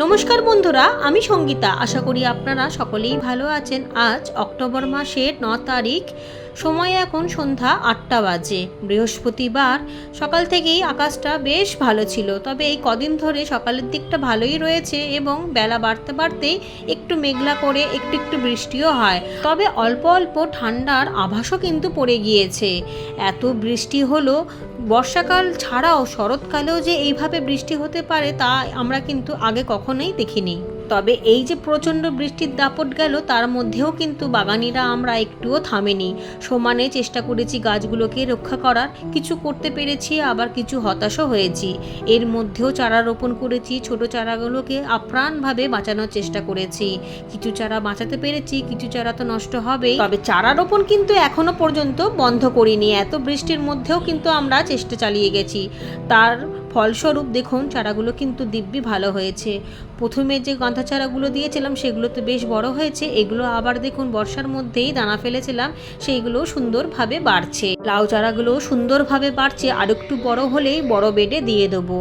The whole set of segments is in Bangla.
নমস্কার বন্ধুরা, আমি সঙ্গীতা। আশা করি আপনারা সকলেই ভালো আছেন। আজ অক্টোবর মাসের 9 তারিখ, সময় এখন সন্ধ্যা 8টা বাজে, বৃহস্পতিবার। সকাল থেকেই আকাশটা বেশ ভালো ছিল, তবে এই কদিন ধরে সকালের দিকটা ভালোই রয়েছে এবং বেলা বাড়তে বাড়তেই একটু মেঘলা করে একটু একটু বৃষ্টিও হয়। তবে অল্প অল্প ঠান্ডার আভাসও কিন্তু পড়ে গিয়েছে। এত বৃষ্টি হলো, বর্ষাকাল ছাড়াও শরৎকালেও যে এইভাবে বৃষ্টি হতে পারে তা আমরা কিন্তু আগে কখনোই দেখিনি। তবে এই যে প্রচণ্ড বৃষ্টির দাপট গেল, তার মধ্যেও কিন্তু বাগানিরা আমরা একটুও থামেনি। সমানে চেষ্টা করেছি গাছগুলোকে রক্ষা করার, কিছু করতে পেরেছি, আবার কিছু হতাশও হয়েছি। এর মধ্যেও চারা রোপণ করেছি, ছোট চারাগুলোকে আপ্রাণভাবে বাঁচানোর চেষ্টা করেছি। কিছু চারা বাঁচাতে পেরেছি, কিছু চারা তো নষ্ট হবেই। তবে চারা রোপণ কিন্তু এখনো পর্যন্ত বন্ধ করিনি। এত বৃষ্টির মধ্যেও কিন্তু আমরা চেষ্টা চালিয়ে গেছি। তার ফলস্বরূপ দেখুন চারাগুলো কিন্তু দিব্যি ভালো হয়েছে। প্রথমে যে গাঁথা চারাগুলো দিয়েছিলাম সেগুলো তো বেশ বড় হয়েছে। এগুলো আবার দেখুন বর্ষার মধ্যেই দানা ফেলেছিলাম, সেইগুলো সুন্দরভাবে বাড়ছে। লাউ চারাগুলোও সুন্দরভাবে বাড়ছে। আর একটু বড় হলেই বড় বেডে দিয়ে দেবো।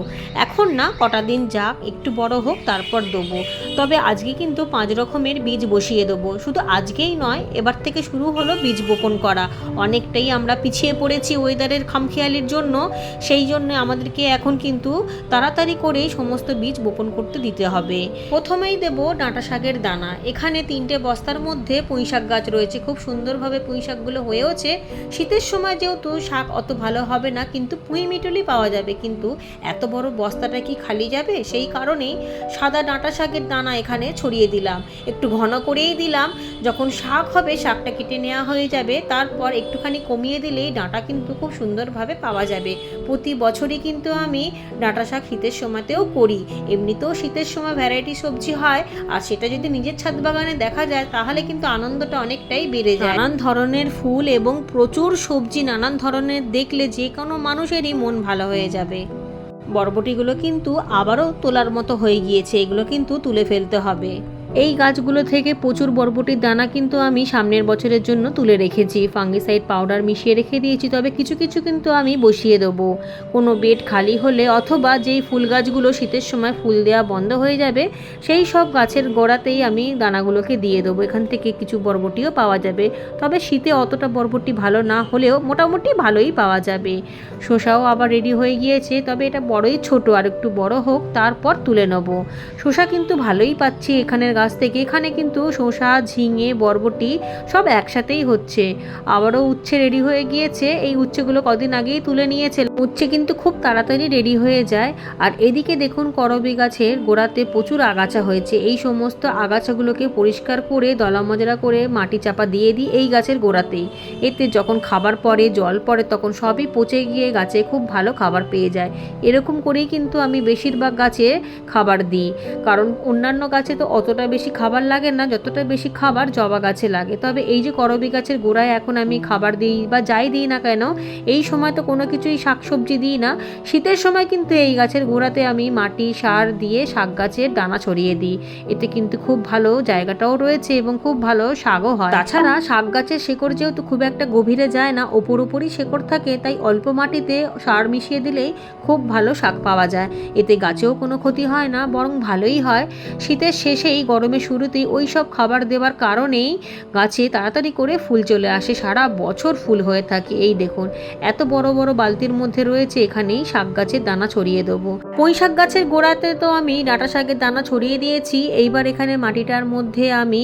এখন না, কটা দিন যাক, একটু বড় হোক, তারপর দেবো। তবে আজকে কিন্তু 5 রকমের বীজ বসিয়ে দেবো। শুধু আজকেই নয়, এবার থেকে শুরু হলো বীজ বপন করা। অনেকটাই আমরা পিছিয়ে পড়েছি ওয়েদারের খামখেয়ালির জন্য। সেই জন্য আমাদেরকে এখন কিন্তু তাড়াতাড়ি করেই সমস্ত বীজ বপন করতে দিতে হবে। প্রথমেই দেব ডাঁটা শাকের দানা। এখানে 3টে বস্তার মধ্যে পুঁই শাক গাছ রয়েছে। খুব সুন্দরভাবে পুঁই শাকগুলো হয়েওছে। শীতের সময় যেহেতু শাক অত ভালো হবে না, কিন্তু পুঁই মিটলি পাওয়া যাবে। কিন্তু এত বড় বস্তাটা কি খালি যাবে? সেই কারণেই সাদা ডাঁটা শাকের দানা এখানে ছড়িয়ে দিলাম। একটু ঘন করেই দিলাম। যখন শাক হবে, শাকটা কেটে নেওয়া হয়ে যাবে, তারপর একটুখানি কমিয়ে দিলেই ডাঁটা কিন্তু খুব সুন্দরভাবে পাওয়া যাবে। প্রতি বছরই কিন্তু আমি ডাঁটা শাক শীতের সময়তেও করি। এমনিতেও শীতের সময় ভ্যারাইটি সবজি হয়, আর সেটা যদি নিজের ছাদ বাগানে দেখা যায় তাহলে কিন্তু আনন্দটা অনেকটাই বেড়ে যায়। নানান ধরনের ফুল এবং প্রচুর সবজি নানান ধরনের দেখলে যে কোনো মানুষেরই মন ভালো হয়ে যাবে। বরবটিগুলো কিন্তু আবারও তোলার মতো হয়ে গিয়েছে, এগুলো কিন্তু তুলে ফেলতে হবে। এই গাছগুলো থেকে প্রচুর বরবটির দানা কিন্তু আমি সামনের বছরের জন্য তুলে রেখেছি। ফাঙ্গিসাইড পাউডার মিশিয়ে রেখে দিয়েছি। তবে কিছু কিছু কিন্তু আমি বসিয়ে দেবো। কোনো বেড খালি হলে, অথবা যেই ফুল গাছগুলো শীতের সময় ফুল দেওয়া বন্ধ হয়ে যাবে, সেই সব গাছের গোড়াতেই আমি দানাগুলোকে দিয়ে দেবো। এখান থেকে কিছু বরবটিও পাওয়া যাবে। তবে শীতে অতটা বরবটি ভালো না হলেও মোটামুটি ভালোই পাওয়া যাবে। শসাও আবার রেডি হয়ে গিয়েছে, তবে এটা বড়ই ছোট, আর একটু বড় হোক তারপর তুলে নেব। শসা কিন্তু ভালোই পাচ্ছি এখানের গাছ থেকে। এখানে কিন্তু শসা, ঝিঙে, বরবটি সব একসাথেই হচ্ছে। আবারও উচ্ছে রেডি হয়ে গিয়েছে। এই উচ্ছেগুলো কদিন আগেই তুলে নিয়েছে। উচ্ছে কিন্তু খুব তাড়াতাড়ি রেডি হয়ে যায়। আর এদিকে দেখুন করবী গাছের গোড়াতে প্রচুর আগাছা হয়েছে। এই সমস্ত আগাছাগুলোকে পরিষ্কার করে দলা মজরা করে মাটি চাপা দিয়ে দিই এই গাছের গোড়াতেই। এতে যখন খাবার পড়ে, জল পড়ে, তখন সবই পচে গিয়ে গাছে খুব ভালো খাবার পেয়ে যায়। এরকম করেই কিন্তু আমি বেশিরভাগ গাছে খাবার দিই। কারণ অন্যান্য গাছে তো অতটা বেশি খাবার লাগে না যতটা বেশি খাবার জবা গাছে লাগে। তবে এই যে করবী গাছের গোড়ায় এখন আমি খাবার দিই বা যাই দিই না কেন, এই সময় তো কোনো কিছুই শাকসবজি দিই না। শীতের সময় কিন্তু এই গাছের গোড়াতে আমি মাটি সার দিয়ে শাক গাছের দানা ছড়িয়ে দিই। এতে কিন্তু খুব ভালো জায়গাটাও রয়েছে এবং খুব ভালো শাকও হয়। তাছাড়া শাক গাছের শেকড় যেহেতু খুব একটা গভীরে যায় না, ওপরই শেকড় থাকে, তাই অল্প মাটিতে সার মিশিয়ে দিলেই খুব ভালো শাক পাওয়া যায়। এতে গাছেও কোনো ক্ষতি হয় না, বরং ভালোই হয়। শীতের শেষেই গরমের শুরুতেই ওই সব খাবার দেওয়ার কারণেই গাছে তাড়াতাড়ি করে ফুল চলে আসে। সারা বছর ফুল হয়ে থাকে। এই দেখুন এত বড় বড় বালতির মধ্যে রয়েছে, এখানেই শাক গাছের দানা ছড়িয়ে দেবো। পুঁই শাক গাছের গোড়াতে তো আমি ডাঁটা শাকের দানা ছড়িয়ে দিয়েছি। এইবার এখানে মাটিটার মধ্যে আমি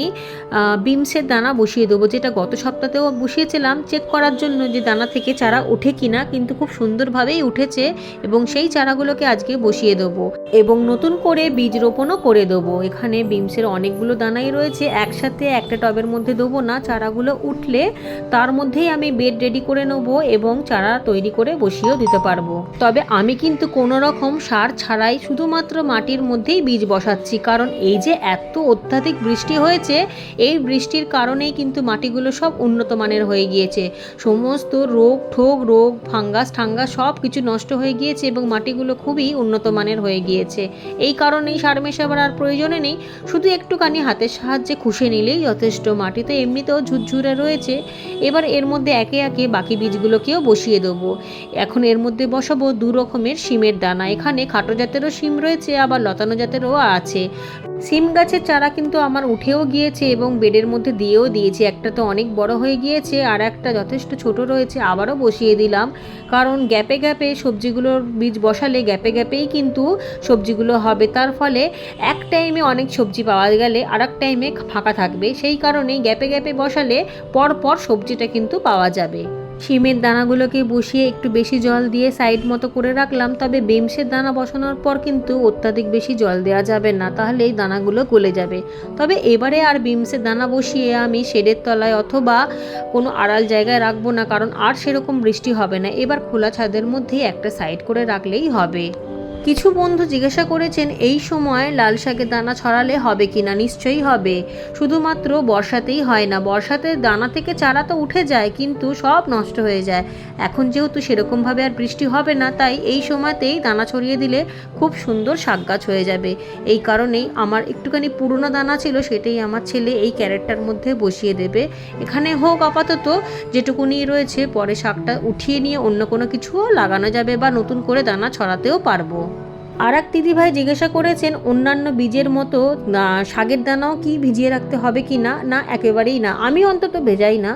বিমসের দানা বসিয়ে দেবো, যেটা গত সপ্তাহেও বসিয়েছিলাম চেক করার জন্য যে দানা থেকে চারা ওঠে কিনা। কিন্তু খুব সুন্দরভাবেই উঠেছে এবং সেই চারাগুলোকে আজকে বসিয়ে দেবো এবং নতুন করে বীজ রোপণও করে দেবো। এখানে বিমসের অনেকগুলো দানাই রয়েছে, একসাথে একটা টবের মধ্যে দেবো না। চারাগুলো উঠলে তার মধ্যেই আমি বেড রেডি করে নেবো এবং চারা তৈরি করে বসিয়েও দিতে পারবো। তবে আমি কিন্তু কোনো রকম সার ছাড়াই শুধুমাত্র মাটির মধ্যেই বীজ বসাচ্ছি। কারণ এই যে এত অত্যাধিক বৃষ্টি হয়েছে, এই বৃষ্টির কারণেই কিন্তু মাটিগুলো সব উন্নত মানের হয়ে গিয়েছে। সমস্ত রোগ ফাঙ্গাস সব কিছু নষ্ট হয়ে গিয়েছে এবং মাটিগুলো খুবই উন্নত মানের হয়ে গিয়েছে। এই কারণেই সার মেশাবার আর প্রয়োজনে নেই, শুধু একটুখানি হাতের সাহায্যে খুশে নিলেই যথেষ্ট। মাটি তো এমনিতেও ঝুরঝুরে রয়েছে, এবার এর মধ্যে একে একে বাকি বীজগুলোকেও বসিয়ে দেবো। এখন এর মধ্যে বসাবো 2 রকমের শিমের দানা। এখানে খাটো জাতেরও শিম রয়েছে, আবার লতানো জাতেরও আছে। সিম গাছের চারা কিন্তু আমার উঠেও গিয়েছে এবং বেডের মধ্যে দিয়েও দিয়েছি। একটা তো অনেক বড় হয়ে গিয়েছে, আর একটা যথেষ্ট ছোট রয়েছে, আবারও বসিয়ে দিলাম। কারণ গ্যাপে গ্যাপে সবজিগুলোর বীজ বসালে গ্যাপে গ্যাপেই কিন্তু সবজিগুলো হবে, তার ফলে এক টাইমে অনেক সবজি পাওয়া গেলে আর এক টাইমে ফাঁকা থাকবে। সেই কারণেই গ্যাপে গ্যাপে বসালে পর পর সবজিটা কিন্তু পাওয়া যাবে। শিমের দানাগুলোকে বসিয়ে একটু বেশি জল দিয়ে সাইড মতো করে রাখলাম। তবে বিমসের দানা বসানোর পর কিন্তু অত্যাধিক বেশি জল দেওয়া যাবে না, তাহলে এই দানাগুলো গলে যাবে। তবে এবারে আর বিমসের দানা বসিয়ে আমি শেডের তলায় অথবা কোনো আড়াল জায়গায় রাখবো না, কারণ আর সেরকম বৃষ্টি হবে না। এবার খোলা ছাদের মধ্যেই একটা সাইড করে রাখলেই হবে। কিছু বন্ধু জিজ্ঞাসা করেছেন এই সময় লাল শাকের দানা ছড়ালে হবে কি না। নিশ্চয়ই হবে, শুধুমাত্র বর্ষাতেই হয় না। বর্ষাতে দানা থেকে চারা তো উঠে যায় কিন্তু সব নষ্ট হয়ে যায়। এখন যেহেতু সেরকমভাবে আর বৃষ্টি হবে না, তাই এই সময়তেই দানা ছড়িয়ে দিলে খুব সুন্দর শাক গাছ হয়ে যাবে। এই কারণেই আমার একটুখানি পুরনো দানা ছিল, সেটাই আমার ছেলে এই ক্যারেটটার মধ্যে বসিয়ে দেবে। এখানে হোক আপাতত যেটুকুনি রয়েছে, পরে শাকটা উঠিয়ে নিয়ে অন্য কোনো কিছুও লাগানো যাবে বা নতুন করে দানা ছড়াতেও পারবো। আর এক দিদিভাই জিজ্ঞাসা করেছেন অন্যান্য বীজের মতো শাকের দানাও কি ভিজিয়ে রাখতে হবে কি না। না, একেবারেই না। আমি অন্তত ভেজাই না।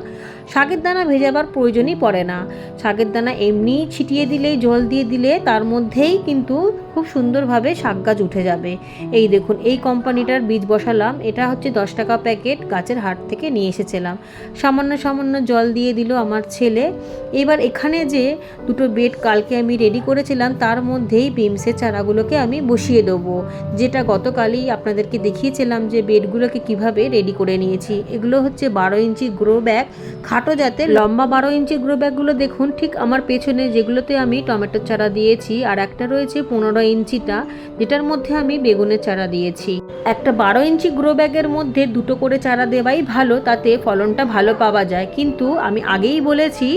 শাকের দানা ভেজাবার প্রয়োজনই পড়ে না। শাকের দানা এমনি ছিটিয়ে দিলেই, জল দিয়ে দিলে তার মধ্যেই কিন্তু খুব সুন্দরভাবে শাক গাছ উঠে যাবে। এই দেখুন, এই কোম্পানিটার বীজ বসালাম। এটা হচ্ছে 10 টাকা প্যাকেট, গাছের হাট থেকে নিয়ে এসেছিলাম। সামান্য সামান্য জল দিয়ে দিল আমার ছেলে। এবার এখানে যে 2টো বেড কালকে আমি রেডি করেছিলাম, তার মধ্যেই বিমসের চারাগুলোকে আমি বসিয়ে দেবো। যেটা গতকালই আপনাদেরকে দেখিয়েছিলাম যে বেডগুলোকে কিভাবে রেডি করে নিয়েছি। এগুলো হচ্ছে 12 ইঞ্চি গ্রো ব্যাগ, খাটো জাতের লম্বা 12 ইঞ্চি গ্রো ব্যাগগুলো দেখুন ঠিক আমার পেছনে, যেগুলোতে আমি টমেটোর চারা দিয়েছি। আর একটা রয়েছে 15 ইঞ্চিটা, যেটার মধ্যে আমি বেগুনের চারা দিয়েছি। একটা 12 ইঞ্চি গ্রো ব্যাগের মধ্যে 2টো করে চারা দেওয়াই ভালো, তাতে ফলনটা ভালো পাওয়া যায়। কিন্তু আমি আগেই বলেছি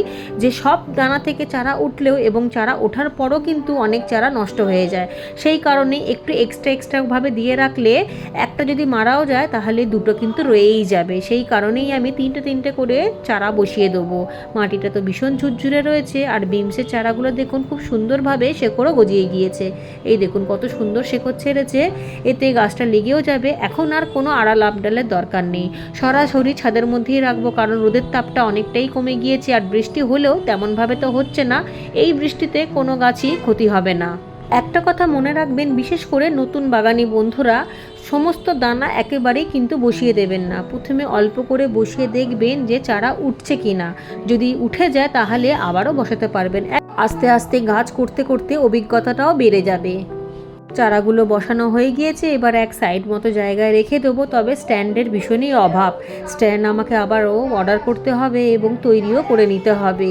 যে সব দানা থেকে চারা উঠলেও এবং চারা ওঠার পরও কিন্তু অনেক চারা নষ্ট হয়ে যায়। সেই কারণে একটু এক্সট্রাভাবে দিয়ে রাখলে একটা যদি মারাও যায় তাহলে 2টো কিন্তু রয়েই যাবে। সেই কারণেই আমি 3টে করে চারা বসিয়ে দেবো। মাটিটা তো ভীষণ ঝুরঝুরে রয়েছে, আর বিমসের চারাগুলো দেখুন খুব সুন্দরভাবে শেকড়ও গজিয়ে গিয়েছে। এই দেখুন কত সুন্দর শেকড় ছেড়েছে, এতে গাছটা লেগেও যাবে। এখন আর কোনো আড়াল আপডালের দরকার নেই, সরাসরি ছাদের মধ্যেই রাখবো, কারণ রোদের তাপটা অনেকটাই কমে গিয়েছে। আর বৃষ্টি হলেও তেমনভাবে তো হচ্ছে না, এই বৃষ্টিতে কোনো গাছই ক্ষতি হবে না। একটা কথা মনে রাখবেন, বিশেষ করে নতুন বাগানি বন্ধুরা, সমস্ত দানা একেবারেই কিন্তু বসিয়ে দেবেন না। প্রথমে অল্প করে বসিয়ে দেখবেন যে চারা উঠছে কিনা। যদি উঠে যায় তাহলে আবারও বসাতে পারবেন। আস্তে আস্তে গাছ করতে করতে অভিজ্ঞতাটাও বেড়ে যাবে। চারাগুলো বসানো হয়ে গিয়েছে, এবার এক সাইড মতো জায়গায় রেখে দেবো। তবে স্ট্যান্ডের ভীষণই অভাব, স্ট্যান্ড আমাকে আবারও অর্ডার করতে হবে এবং তৈরিও করে নিতে হবে।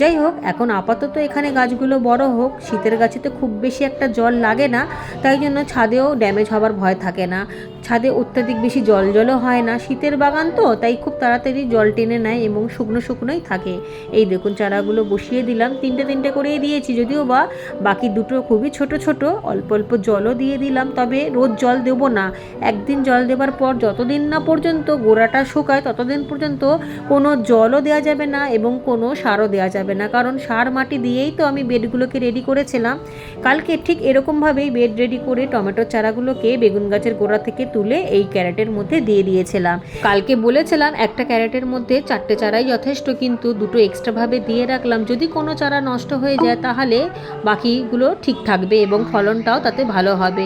যাই হোক, এখন আপাতত এখানে গাছগুলো বড় হোক। শীতের গাছে তো খুব বেশি একটা জল লাগে না, তাই জন্য ছাদেও ড্যামেজ হবার ভয় থাকে না। ছাদে অত্যাধিক বেশি জলও হয় না, শীতের বাগান তো, তাই খুব তাড়াতাড়ি জল টেনে নেয় এবং শুকনোই থাকে। এই দেখুন চারাগুলো বসিয়ে দিলাম, 3টে করেই দিয়েছি, যদিও বা বাকি 2টো খুবই ছোট অল্প অল্প জলও দিয়ে দিলাম। তবে রোজ জল দেব না, একদিন জল দেবার পর যতদিন না পর্যন্ত গোড়াটা শুকায় ততদিন পর্যন্ত কোনো জলও দেওয়া যাবে না এবং কোনো সারও দেওয়া যাবে না, কারণ সার মাটি দিয়েই তো আমি বেডগুলোকে রেডি করেছিলাম। কালকে ঠিক এরকমভাবেই বেড রেডি করে টমেটোর চারাগুলোকে বেগুন গাছের গোড়া থেকে তুলে এই ক্যারেটের মধ্যে দিয়ে দিয়েছিলাম। কালকে বলেছিলাম একটা ক্যারেটের মধ্যে 4টে চারাই যথেষ্ট, কিন্তু 2টো এক্সট্রাভাবে দিয়ে রাখলাম। যদি কোনো চারা নষ্ট হয়ে যায় তাহলে বাকিগুলো ঠিক থাকবে এবং ফলনটাও তাতে ভালো হবে।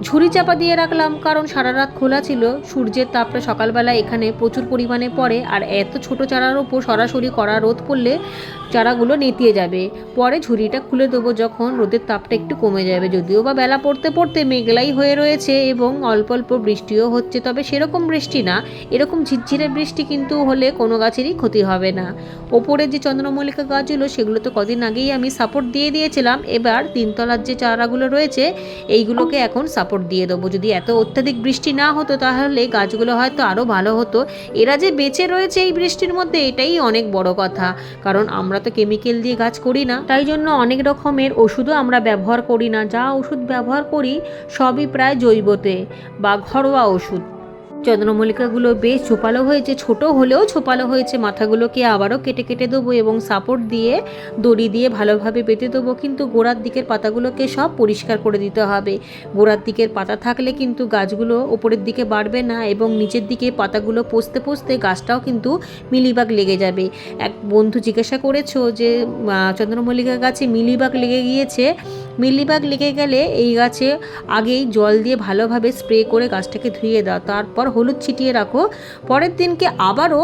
ঝুড়ি চাপা দিয়ে রাখলাম, কারণ সারা রাত খোলা ছিল। সূর্যের তাপটা সকালবেলা এখানে প্রচুর পরিমাণে পড়ে, আর এত ছোট চারার ওপর সরাসরি কড়া রোদ পড়লে চারাগুলো নেতিয়ে যাবে। পরে ঝুড়িটা খুলে দেবো যখন রোদের তাপটা একটু কমে যাবে। যদিও বা বেলা পড়তে পড়তে মেঘলাই হয়ে রয়েছে এবং অল্প অল্প বৃষ্টিও হচ্ছে, তবে সেরকম বৃষ্টি না, এরকম ঝিরঝিরে বৃষ্টি কিন্তু হলে কোনো গাছেরই ক্ষতি হবে না। ওপরে যে চন্দ্রমল্লিকা গাছগুলো সেগুলো তো কদিন আগেই আমি সাপোর্ট দিয়ে দিয়েছিলাম। এবার 3তলার যে চারাগুলো রয়েছে এইগুলোকে এখন সাপোর্ট দিয়ে দেবো। যদি এত অত্যাধিক বৃষ্টি না হতো তাহলে গাছগুলো হয়তো আরও ভালো হতো। এরা যে বেঁচে রয়েছে এই বৃষ্টির মধ্যে, এটাই অনেক বড় কথা, কারণ আমরা তো কেমিক্যাল দিয়ে গাছ করি না, তাই জন্য অনেক রকমের ওষুধও আমরা ব্যবহার করি না। যা ওষুধ ব্যবহার করি সবই প্রায় জৈবতে বা ঘরোয়া ওষুধ। চন্দ্রমল্লিকাগুলো বেশ ঝোপালো হয়েছে, ছোট হলেও ঝোপালো হয়েছে। মাথাগুলোকে আবারও কেটে কেটে দেবো এবং সাপোর্ট দিয়ে দড়ি দিয়ে ভালোভাবে বেঁধে দেবো। কিন্তু গোড়ার দিকের পাতাগুলোকে সব পরিষ্কার করে দিতে হবে। গোড়ার দিকের পাতা থাকলে কিন্তু গাছগুলো ওপরের দিকে বাড়বে না এবং নিচের দিকে পাতাগুলো পচতে পচতে গাছটাও কিন্তু মিলিবাগ লেগে যাবে। এক বন্ধু জিজ্ঞাসা করেছো যে চন্দ্রমল্লিকা গাছে মিলিবাগ লেগে গিয়েছে। মিলিবাগ লেগে গেলে এই গাছে আগেই জল দিয়ে ভালোভাবে স্প্রে করে গাছটাকে ধুয়ে দাও, তারপর হলুদ ছিটিয়ে রাখো। পরের দিনকে আবারও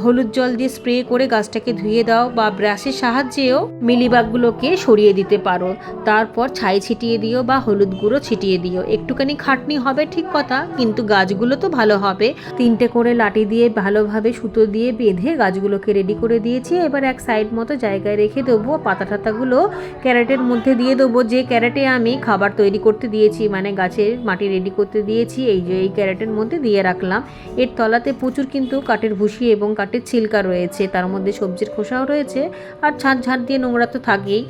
হলুদ জল দিয়ে স্প্রে করে গাছটাকে ধুয়ে দাও বা ব্রাশের সাহায্যেও মিলিবাগগুলোকে সরিয়ে দিতে পারো। তারপর ছাই ছিটিয়ে দিও বা হলুদ গুঁড়ো ছিটিয়ে দিও। একটুখানি খাটনি হবে ঠিক কথা, কিন্তু গাছগুলো তো ভালো হবে। 3টে করে লাঠি দিয়ে ভালোভাবে সুতো দিয়ে বেঁধে গাছগুলোকে রেডি করে দিয়েছি। এবার এক সাইড মতো জায়গায় রেখে দেবো। পাতা টাতাগুলো ক্যারেটের মধ্যে দিয়ে দেবো, যে ক্যারেটে আমি খাবার তৈরি করতে দিয়েছি, মানে গাছের মাটি রেডি করতে দিয়েছি, এই ক্যারেটের মধ্যে দিয়ে রাখলাম। এর তলাতে প্রচুর কিন্তু কাঠের ভুসি এবং কাঠের ছিলকা রয়েছে, তার মধ্যে সবজির খোসাও রয়েছে, আর ঝাঁট দিয়ে নোংরা তো থাকেই।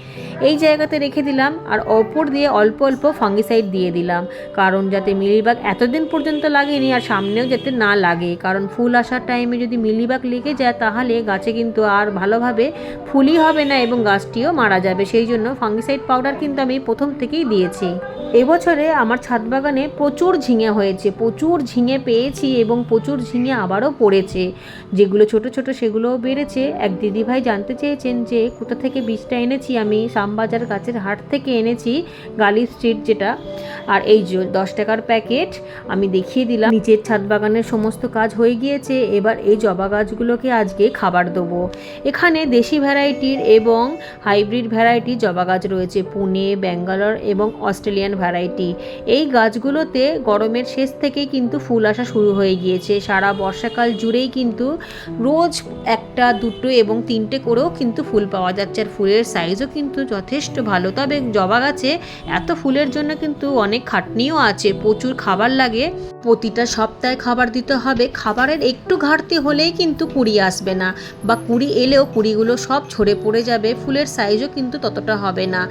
এই জায়গাতে রেখে দিলাম আর ওপর দিয়ে অল্প অল্প ফাঙ্গিসাইড দিয়ে দিলাম, কারণ যাতে মিলিবাগ এতদিন পর্যন্ত লাগেনি আর সামনেও যাতে না লাগে। কারণ ফুল আসার টাইমে যদি মিলিবাগ লেগে যায় তাহলে গাছে কিন্তু আর ভালোভাবে ফুলই হবে না এবং গাছটিও মারা যাবে। সেই জন্য ফাঙ্গিসাইড পাউডার কিন্তু আমি প্রথম থেকেই দিয়েছি। এবছরে আমার ছাদ বাগানে প্রচুর ঝিঙে হয়েছে, প্রচুর ঝিঙে পেয়েছি এবং প্রচুর ঝিঙে আবারও পড়েছে। যেগুলো ছোট ছোট সেগুলোও বেড়েছে। এক দিদিভাই জানতে চেয়েছেন যে কোথা থেকে বীজটা এনেছি। আমি শ্যামবাজার গাছের হাট থেকে এনেছি, গালি স্ট্রিট যেটা। আর এই যে 10 টাকার প্যাকেট আমি দেখিয়ে দিলাম। নিচের ছাদ বাগানের সমস্ত কাজ হয়ে গিয়েছে। এবার এই জবা গাছগুলোকে আজকে খাবার দেবো। এখানে দেশি ভ্যারাইটির এবং হাইব্রিড ভ্যারাইটি জবা গাছ রয়েছে, পুনে, ব্যাঙ্গালোর এবং অস্ট্রেলিয়ান ভ্যারাইটি। এই গাছগুলোতে গরমের শেষ থেকেই কিন্তু ফুল আসা শুরু হয়ে গিয়েছে। সারা বর্ষাকাল জুড়েই কিন্তু রোজ 1টা 2টো এবং 3টে করেও কিন্তু ফুল পাওয়া যাচ্ছে। আর ফুলের সাইজও কিন্তু যথেষ্ট ভালো। তবে জবা গাছে এত ফুলের জন্য কিন্তু অনেক খাটনিও আছে, প্রচুর খাবার লাগে। প্রতিটা সপ্তাহে খাবার দিতে হবে। খাবারের একটু ঘাটতি হলেই কিন্তু কুড়ি আসবে না, বা কুড়ি এলেও কুড়িগুলো সব ঝরে পড়ে যাবে। ফুলের সাইজও কিন্তু ততটা হবে না।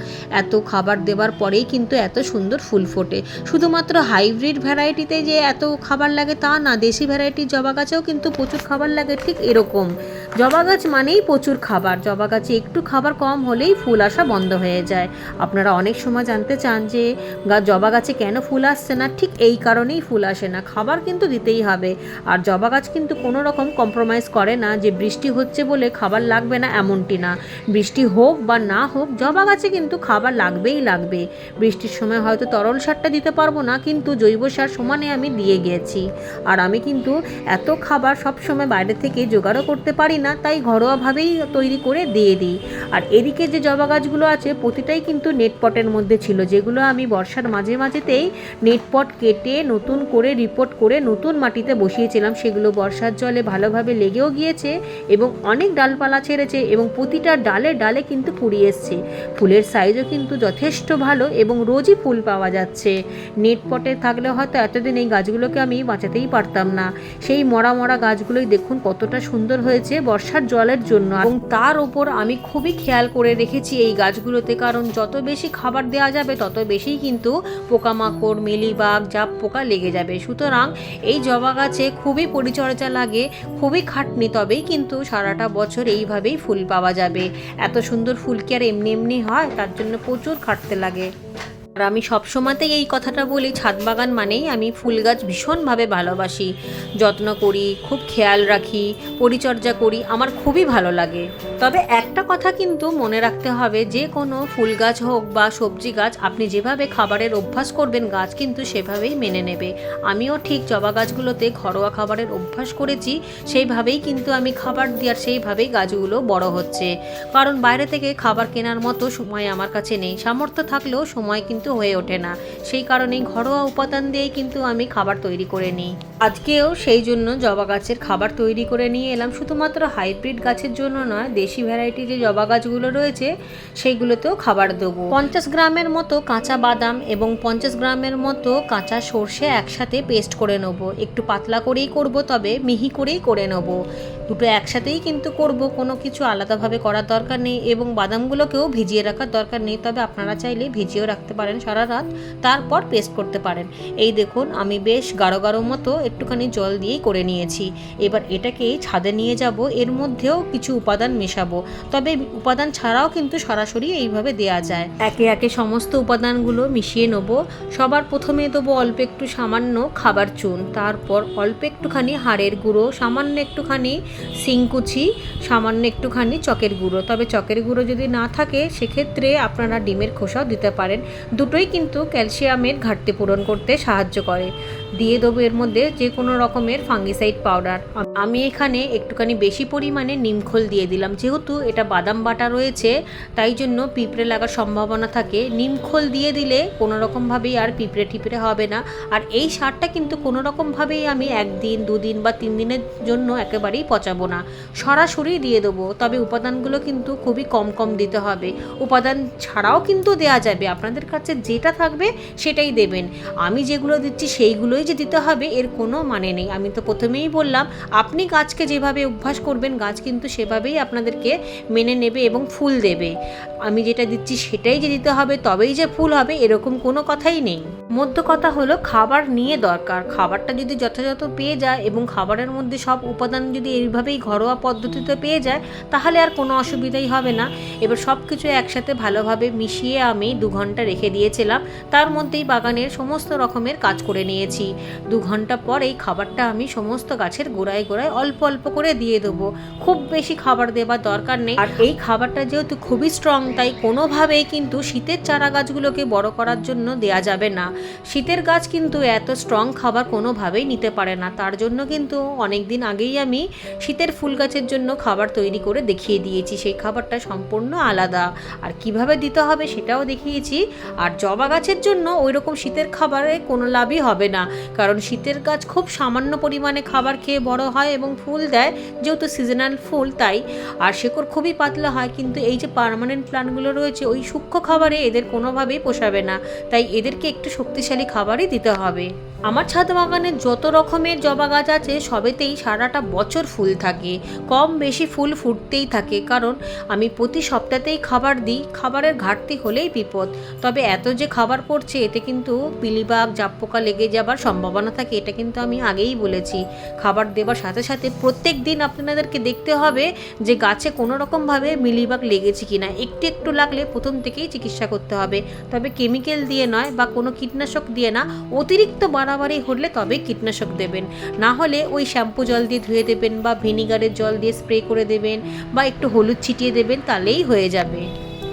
এত খাবার দেওয়ার পরেই কিন্তু এত সুন্দর ফুল ফোটে। শুধুমাত্র হাইব্রিড ভ্যারাইটিতে যে এত খাবার লাগে তা না, দেশি ভ্যারাইটির জবা গাছেও কিন্তু প্রচুর খাবার লাগে। ঠিক এরকম জবা গাছ মানেই প্রচুর খাবার। জবা গাছে একটু খাবার কম হলেই ফুল আসা বন্ধ হয়ে যায়। আপনারা অনেক সময় জানতে চান যে জবা গাছে কেন ফুল আসছে না। ঠিক এই কারণেই ফুল আসে না, খাবার কিন্তু দিতেই হবে। আর জবা গাছ কিন্তু কোনো রকম কম্প্রোমাইজ করে না যে বৃষ্টি হচ্ছে বলে খাবার লাগবে না, এমনটি না। বৃষ্টি হোক বা না হোক জবা গাছে কিন্তু খাবার লাগবেই লাগবে। বৃষ্টির সময় হয়তো তরল সারটা দিতে পারবো না, কিন্তু জৈব সার সমানে আমি দিয়ে গিয়েছি। আর আমি কিন্তু এত খাবার সব সময় বাইরে থেকে জোগাড়ও করতে পারি না, তাই ঘরোয়াভাবেই তৈরি করে দিয়ে দিই। আর এদিকে যে জবা গাছগুলো আছে প্রতিটাই কিন্তু নেট পটের মধ্যে ছিল, যেগুলো আমি বর্ষার মাঝেতেই নেট পট কেটে নতুন করে রিপোর্ট করে নতুন মাটিতে বসিয়েছিলাম। সেগুলো বর্ষার জলে ভালোভাবে লেগেও গিয়েছে এবং অনেক ডালপালা ছেড়েছে এবং প্রতিটা ডালে ডালে কিন্তু কুড়ি এসছে। ফুলের সাইজও কিন্তু যথেষ্ট ভালো এবং রোজই ফুল পাওয়া যাচ্ছে। নেট পটে থাকলে হয়তো এতদিন এই গাছগুলোকে আমি বাঁচাতেই পারতাম না। সেই মরা মরা গাছগুলোই দেখুন কতটা সুন্দর হয়েছে বর্ষার জলের জন্য। এবং তার ওপর আমি খুবই খেয়াল করে রেখেছি এই গাছগুলোতে, কারণ যত বেশি খাবার দেওয়া যাবে তত বেশি কিন্তু পোকামাকড়, মিলিবাগ, জাপ পোকা লেগে যাবে। সুতরাং এই জবা গাছে খুবই পরিচর্যা লাগে, খুবই খাটনি, তবেই কিন্তু সারাটা বছর এইভাবেই ফুল পাওয়া যাবে। এত সুন্দর ফুল কি আর এমনি এমনি হয়? তার জন্য প্রচুর খাটতে লাগে। আর আমি সবসময়তেই এই কথাটা বলি, ছাদ বাগান মানেই আমি ফুল গাছ ভীষণভাবে ভালোবাসি, যত্ন করি, খুব খেয়াল রাখি, পরিচর্যা করি, আমার খুবই ভালো লাগে। তবে একটা কথা কিন্তু মনে রাখতে হবে, যে কোনো ফুল গাছ হোক বা সবজি গাছ আপনি যেভাবে খাবারের অভ্যাস করবেন গাছ কিন্তু সেভাবেই মেনে নেবে। আমিও ঠিক জবা গাছগুলোতে ঘরোয়া খাবারের অভ্যাস করেছি, সেইভাবেই কিন্তু আমি খাবার দিই আর সেইভাবেই গাছগুলো বড় হচ্ছে। কারণ বাইরে থেকে খাবার কেনার মতো সময় আমার কাছে নেই, সামর্থ্য থাকলেও সময় কিন্তু হয়ে ওঠে না। সেই কারণেই ঘরোয়া উপাদান দিয়েই কিন্তু আমি খাবার তৈরি করে নিই। আজকেও সেই জন্য জবা গাছের খাবার তৈরি করে নিয়ে এলাম। শুধুমাত্র হাইব্রিড গাছের জন্য নয়, দেশি ভ্যারাইটি যে জবা গাছগুলো রয়েছে সেইগুলোতেও খাবার দেবো। 50 গ্রামের মতো কাঁচা বাদাম এবং 50 গ্রামের মতো কাঁচা সর্ষে একসাথে পেস্ট করে নেবো। একটু পাতলা করেই করব, তবে মিহি করেই করে নেবো। দুটো একসাথেই কিন্তু করব, কোনো কিছু আলাদাভাবে করার দরকার নেই এবং বাদামগুলোকেও ভিজিয়ে রাখার দরকার নেই। তবে আপনারা চাইলে ভিজিয়েও রাখতে পারেন সারা রাত, তারপর পেস্ট করতে পারেন। এই দেখুন আমি বেশ গাঢ় গাঢ় মতো একটুখানি জল দিয়েই করে নিয়েছি। এবার এটাকে ছাদে নিয়ে যাব, এর মধ্যেও কিছু উপাদান মেশাবো, তবে উপাদান ছাড়াও কিন্তু সরাসরি এইভাবে দেয়া যায়। একে একে সমস্ত উপাদানগুলো মিশিয়ে নেব। সবার প্রথমে দেবো অল্প একটু সামান্য খাবার চুন, তারপর অল্প একটুখানি হাড়ের গুঁড়ো, সামান্য একটুখানি শিংকুচি, সামান্য একটুখানি চকের গুঁড়ো। তবে চকের গুঁড়ো যদি না থাকে সেক্ষেত্রে আপনারা ডিমের খোসাও দিতে পারেন, দুটোই কিন্তু ক্যালসিয়ামের ঘাটতি পূরণ করতে সাহায্য করে। দিয়ে দেবো এর মধ্যে যে কোনো রকমের ফাঙ্গিসাইড পাউডার। আমি এখানে একটুখানি বেশি পরিমাণে নিমখোল দিয়ে দিলাম, যেহেতু এটা বাদাম বাটা রয়েছে তাই জন্য পিঁপড়ে লাগার সম্ভাবনা থাকে। নিমখোল দিয়ে দিলে কোনো রকমভাবেই আর পিঁপড়ে টিপড়ে হবে না। আর এই সারটা কিন্তু কোনো রকমভাবেই আমি 1 দিন 2 দিন বা 3 দিনের জন্য একেবারেই পচাবো না, সরাসরি দিয়ে দেবো। তবে উপাদানগুলো কিন্তু খুবই কম কম দিতে হবে, উপাদান ছাড়াও কিন্তু দেয়া যাবে, আপনাদের কাছে যেটা থাকবে সেটাই দেবেন। আমি যেগুলো দিচ্ছি সেইগুলোই যে দিতে হবে এর কোনো মানে নেই। আমি তো প্রথমেই বললাম আপনি গাছকে যেভাবে অভ্যাস করবেন গাছ কিন্তু সেভাবেই আপনাদেরকে মেনে নেবে এবং ফুল দেবে। আমি যেটা দিচ্ছি সেটাই যে দিতে হবে তবেই যে ফুল হবে এরকম কোনো কথাই নেই। মধ্য কথা হলো খাবার নিয়ে দরকার, খাবারটা যদি যথাযথ পেয়ে যায় এবং খাবারের মধ্যে সব উপাদান যদি এইভাবেই ঘরোয়া পদ্ধতিতে পেয়ে যায় তাহলে আর কোনো অসুবিধাই হবে না। এবার সব কিছু একসাথে ভালোভাবে মিশিয়ে আমি 2 ঘন্টা রেখে দিয়েছিলাম, তার মধ্যেই বাগানের সমস্ত রকমের কাজ করে নিয়েছি। 2 ঘন্টা পর এই খাবারটা আমি সমস্ত গাছের গোড়ায় গোড়ায় অল্প অল্প করে দিয়ে দেবো, খুব বেশি খাবার দেবার দরকার নেই। আর এই খাবারটা যেহেতু খুবই স্ট্রং তাই কোনোভাবেই কিন্তু শীতের চারা গাছগুলোকে বড় করার জন্য দেয়া যাবে না। শীতের গাছ কিন্তু এত স্ট্রং খাবার কোনোভাবেই নিতে পারে না, তার জন্য কিন্তু অনেক দিন আগেই আমি শীতের ফুল গাছের জন্য খাবার তৈরি করে দেখিয়ে দিয়েছি, সেই খাবারটা সম্পূর্ণ আলাদা আর কিভাবে দিতে হবে সেটাও দেখিয়েছি। আর জবা গাছের জন্য ওই রকম শীতের খাবারে কোনো লাভই হবে না, কারণ শীতের গাছ খুব সামান্য পরিমাণে খাবার খেয়ে বড় হয় এবং ফুল দেয়, যেহেতু সিজনাল ফুল তাই। আর শেকড় খুবই পাতলা হয়, কিন্তু এই যে পার্মানেন্ট প্ল্যান্টগুলো রয়েছে ওই সূক্ষ্ম খাবারে এদের কোনোভাবেই পোষাবে না, তাই এদেরকে একটু শক্তিশালী খাবারই দিতে হবে। আমার ছাদ বাগানে যত রকমের জবা গাছ আছে সবেতেই সারাটা বছর ফুল থাকে, কম বেশি ফুল ফুটতেই থাকে, কারণ আমি প্রতি সপ্তাহতেই খাবার দিই, খাবারের ঘাটতি হলেই বিপদ। তবে এত যে খাবার পড়ছে এতে কিন্তু পিলিবাগ জাবপোকা লেগে যাবার সম্ভাবনা থাকে, এটা কিন্তু আমি আগেই বলেছি। খাবার দেওয়ার সাথে সাথে প্রত্যেক দিন আপনাদেরকে দেখতে হবে যে গাছে কোনো রকমভাবে মিলিবাগ লেগেছে কিনা, একটু একটু লাগলে প্রথম থেকেই চিকিৎসা করতে হবে, তবে কেমিক্যাল দিয়ে নয় বা কোনো কীটনাশক দিয়ে না, অতিরিক্ত বাড়াবাড়ি হলে তবে কীটনাশক দেবেন, না হলে ওই শ্যাম্পু জল দিয়ে ধুয়ে দেবেন বা ভিনিগারের জল দিয়ে স্প্রে করে দেবেন বা একটু হলুদ ছিটিয়ে দেবেন, তাহলেই হয়ে যাবে।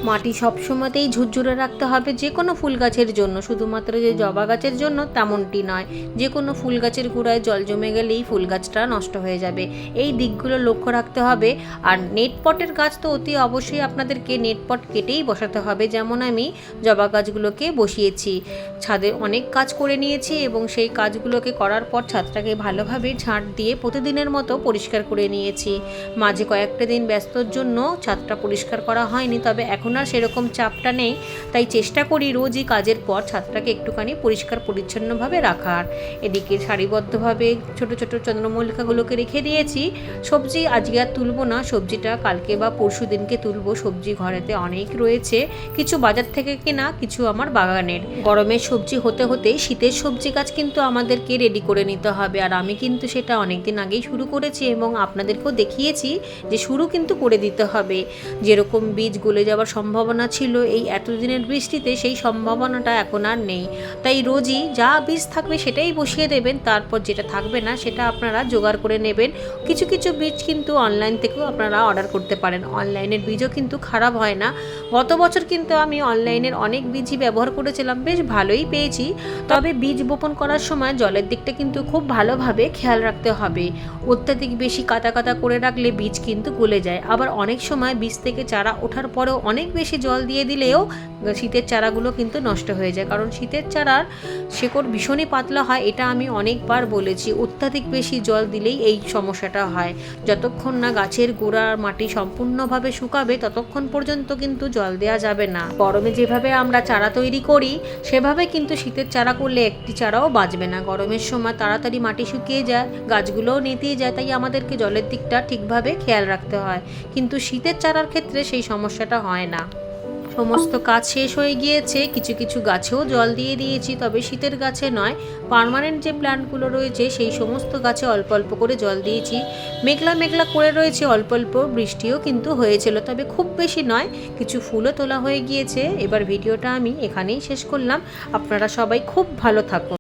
মাটি সবসময়তেই ঝুরঝুরে রাখতে হবে যে কোনো ফুল গাছের জন্য, শুধুমাত্র যে জবা গাছের জন্য তেমনটি নয়, যে কোনো ফুল গাছের গোড়ায় জল জমে গেলেই ফুল গাছটা নষ্ট হয়ে যাবে, এই দিকগুলো লক্ষ্য রাখতে হবে। আর নেট পটের গাছ তো অতি অবশ্যই আপনাদেরকে নেট পট কেটেই বসাতে হবে, যেমন আমি জবা গাছগুলোকে বসিয়েছি। ছাদে অনেক কাজ করে নিয়েছি এবং সেই কাজগুলোকে করার পর ছাদটাকে ভালোভাবে ঝাঁট দিয়ে প্রতিদিনের মতো পরিষ্কার করে নিয়েছি। মাঝে কয়েকটা দিন ব্যস্তর জন্য ছাদটা পরিষ্কার করা হয়নি, তবে এখন আর সেরকম চাপটা নেই, তাই চেষ্টা করি রোজই কাজের পর ছাদটাকে একটুখানি পরিষ্কার পরিচ্ছন্নভাবে রাখার। এদিকে সারিবদ্ধভাবে ছোট ছোট চন্দ্রমল্লিকাগুলোকে রেখে দিয়েছি। সবজি আজকে আর তুলবো না, সবজিটা কালকে বা পরশু দিনকে তুলবো। সবজি ঘরেতে অনেক রয়েছে, কিছু বাজার থেকে কেনা, কিছু আমার বাগানের। গরমের সবজি হতে হতেই শীতের সবজি গাছ কিন্তু আমাদেরকে রেডি করে নিতে হবে, আর আমি কিন্তু সেটা অনেকদিন আগেই শুরু করেছি এবং আপনাদেরকেও দেখিয়েছি যে শুরু কিন্তু করে দিতে হবে। যেরকম বীজ গলে যাওয়ার সম্ভাবনা ছিল এই এতদিনের বৃষ্টিতে, সেই সম্ভাবনাটা এখন আর নেই, তাই রোজই যা বীজ থাকবে সেটাই বসিয়ে দেবেন, তারপর যেটা থাকবে না সেটা আপনারা জোগাড় করে নেবেন। কিছু কিছু বীজ কিন্তু অনলাইন থেকেও আপনারা অর্ডার করতে পারেন, অনলাইনের বীজও কিন্তু খারাপ হয় না। গত বছর কিন্তু আমি অনলাইনের অনেক বীজই ব্যবহার করেছিলাম, বেশ ভালোই পেয়েছি। তবে বীজ বপন করার সময় জলের দিকটা কিন্তু খুব ভালোভাবে খেয়াল রাখতে হবে, অত্যাধিক বেশি কাদা কাদা করে রাখলে বীজ কিন্তু গলে যায়। আবার অনেক সময় বীজ থেকে চারা ওঠার পরেও অনেক বেশি জল দিয়ে দিলেও শীতের চারাগুলো কিন্তু নষ্ট হয়ে যায়, কারণ শীতের চারার শেকড় ভীষণই পাতলা হয়। এটা আমি অনেকবার বলেছি, অত্যাধিক বেশি জল দিলেই এই সমস্যাটা হয়। যতক্ষণ না গাছের গোড়ার মাটি সম্পূর্ণভাবে শুকাবে ততক্ষণ পর্যন্ত কিন্তু জল দেওয়া যাবে না। গরমে যেভাবে আমরা চারা তৈরি করি সেভাবে কিন্তু শীতের চারা করলে একটি চারাও বাঁচবে না। গরমের সময় তাড়াতাড়ি মাটি শুকিয়ে যায়, গাছগুলোও নেতিয়ে যায়, তাই আমাদেরকে জলের দিকটা ঠিকভাবে খেয়াল রাখতে হয়। কিন্তু শীতের চারার ক্ষেত্রে সেই সমস্যাটা হয় না। সমস্ত কাজ শেষ হয়ে গিয়েছে, কিছু কিছু গাছেও জল দিয়ে দিয়েছি, তবে শীতের গাছে নয়, পার্মানেন্ট যে প্ল্যান্টগুলো রয়েছে সেই সমস্ত গাছে অল্প অল্প করে জল দিয়েছি। মেঘলা মেঘলা করে রয়েছে, অল্প অল্প বৃষ্টিও কিন্তু হয়েছিল, তবে খুব বেশি নয়। কিছু ফুলও তোলা হয়ে গিয়েছে। এবার ভিডিওটা আমি এখানেই শেষ করলাম। আপনারা সবাই খুব ভালো থাকুন।